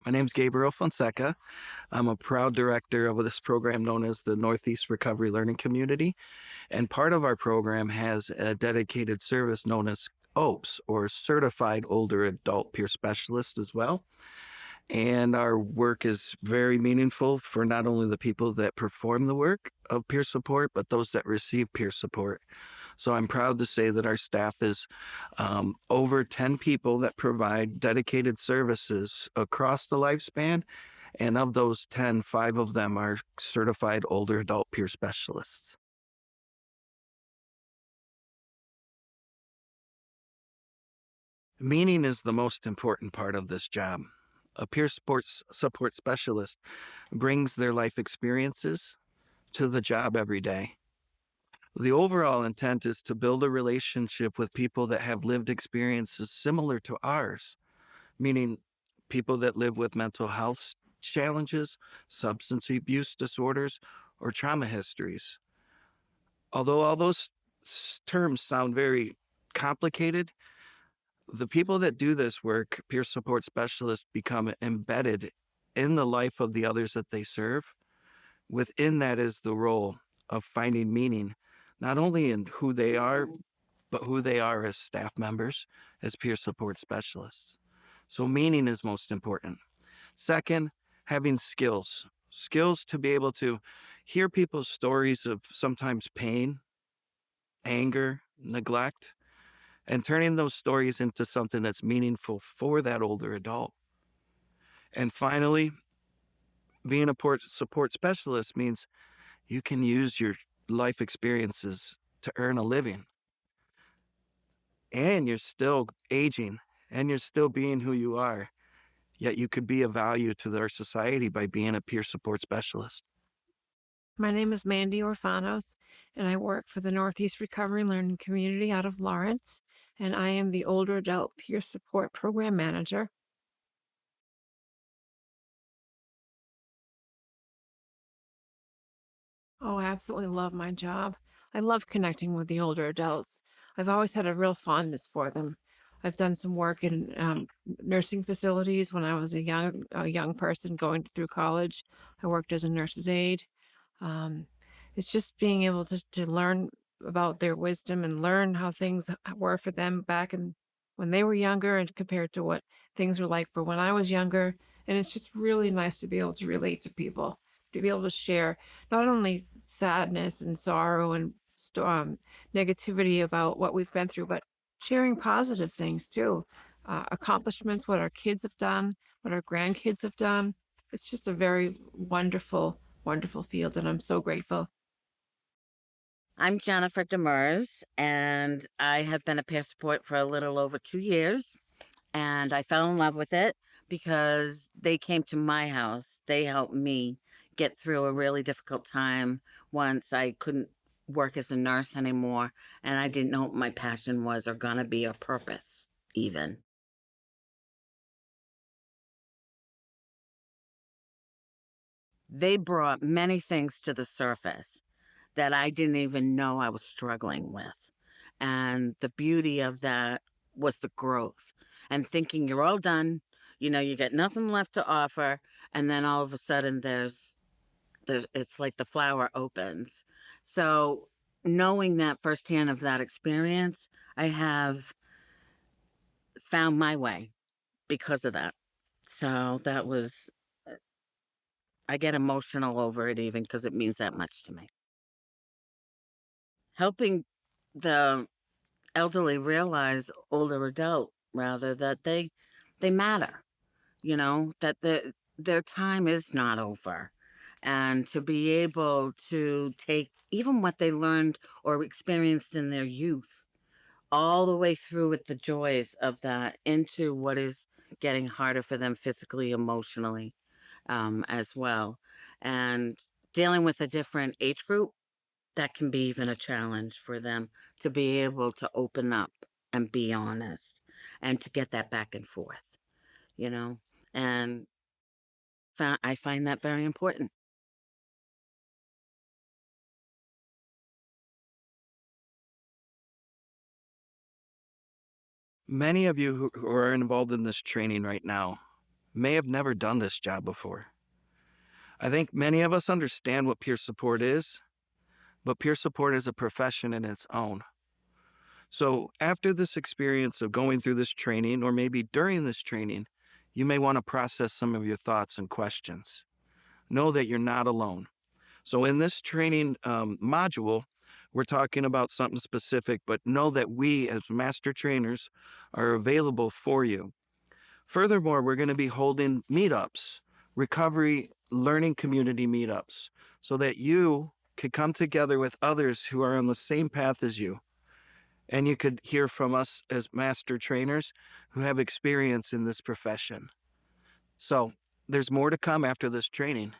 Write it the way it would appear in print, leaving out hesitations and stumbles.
My name's Gabriel Fonseca. I'm a proud director of this program known as the Northeast Recovery Learning Community. And part of our program has a dedicated service known as COAPS, or Certified Older Adult Peer Specialist, as well. And our work is very meaningful for not only the people that perform the work of peer support, but those that receive peer support. So I'm proud to say that our staff is over 10 people that provide dedicated services across the lifespan. And of those 10, 5 of them are certified older adult peer specialists. Meaning is the most important part of this job. A peer sports support specialist brings their life experiences to the job every day. The overall intent is to build a relationship with people that have lived experiences similar to ours, meaning people that live with mental health challenges, substance abuse disorders, or trauma histories. Although all those terms sound very complicated, the people that do this work, peer support specialists, become embedded in the life of the others that they serve. Within that is the role of finding meaning, not only in who they are, but who they are as staff members, as peer support specialists. So, meaning is most important. Second, having skills. Skills to be able to hear people's stories of sometimes pain, anger, neglect, and turning those stories into something that's meaningful for that older adult. And finally, being a support specialist means you can use your life experiences to earn a living, and you're still aging, and you're still being who you are, yet you could be of value to our society by being a peer support specialist. My name is Mandy Orfanos, and I work for the Northeast Recovery Learning Community out of Lawrence, and I am the Older Adult Peer Support Program Manager. Oh, I absolutely love my job. I love connecting with the older adults. I've always had a real fondness for them. I've done some work in nursing facilities when I was a young person going through college. I worked as a nurse's aide. Um, it's just being able to learn about their wisdom and learn how things were for them back in when they were younger and compared to what things were like for when I was younger. And it's just really nice to be able to relate to people, to be able to share not only sadness and sorrow and negativity about what we've been through, but sharing positive things too. Accomplishments, what our kids have done, what our grandkids have done. It's just a very wonderful field, and I'm so grateful. I'm Jennifer Demers, and I have been a peer support for a little over 2 years. And I fell in love with it because they came to my house. They helped me get through a really difficult time once I couldn't work as a nurse anymore, and I didn't know what my passion was or gonna be or purpose, even. They brought many things to the surface that I didn't even know I was struggling with. And the beauty of that was the growth and thinking you're all done, you got nothing left to offer. And then all of a sudden it's like the flower opens. So knowing that firsthand of that experience, I have found my way because of that. So that was, I get emotional over it even because it means that much to me. Helping the elderly realize, older adult rather, that they matter, that their time is not over. And to be able to take even what they learned or experienced in their youth all the way through with the joys of that into what is getting harder for them physically, emotionally, as well. And dealing with a different age group, that can be even a challenge for them to be able to open up and be honest and to get that back and forth, you know? And I find that very important. Many of you who are involved in this training right now may have never done this job before. I think many of us understand what peer support is, but peer support is a profession in its own. So, after this experience of going through this training, or maybe during this training, you may want to process some of your thoughts and questions. Know that you're not alone. So, in this training module, we're talking about something specific, but know that we, as master trainers, are available for you. Furthermore, we're going to be holding meetups, recovery learning community meetups, so that you could come together with others who are on the same path as you. And you could hear from us as master trainers who have experience in this profession. So, there's more to come after this training.